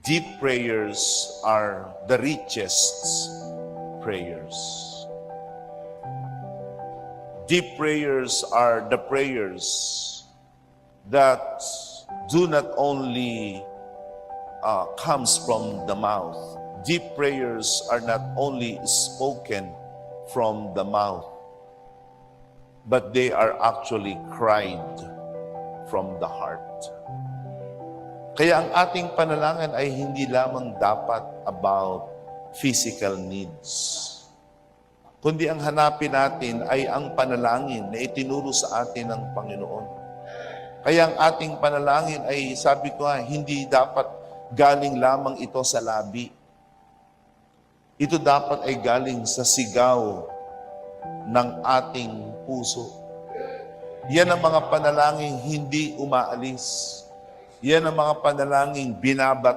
Deep prayers are the richest prayers. Deep prayers are the prayers that do not only comes from the mouth. Deep prayers are not only spoken from the mouth, but they are actually cried from the heart. Kaya ang ating panalangin ay hindi lamang dapat about physical needs, kundi ang hanapin natin ay ang panalangin na itinuro sa atin ng Panginoon. Kaya ang ating panalangin ay, sabi ko hindi dapat galing lamang ito sa labi. Ito dapat ay galing sa sigaw ng ating puso. Yan ang mga panalangin hindi umaalis. Yan ang mga panalangin binabata.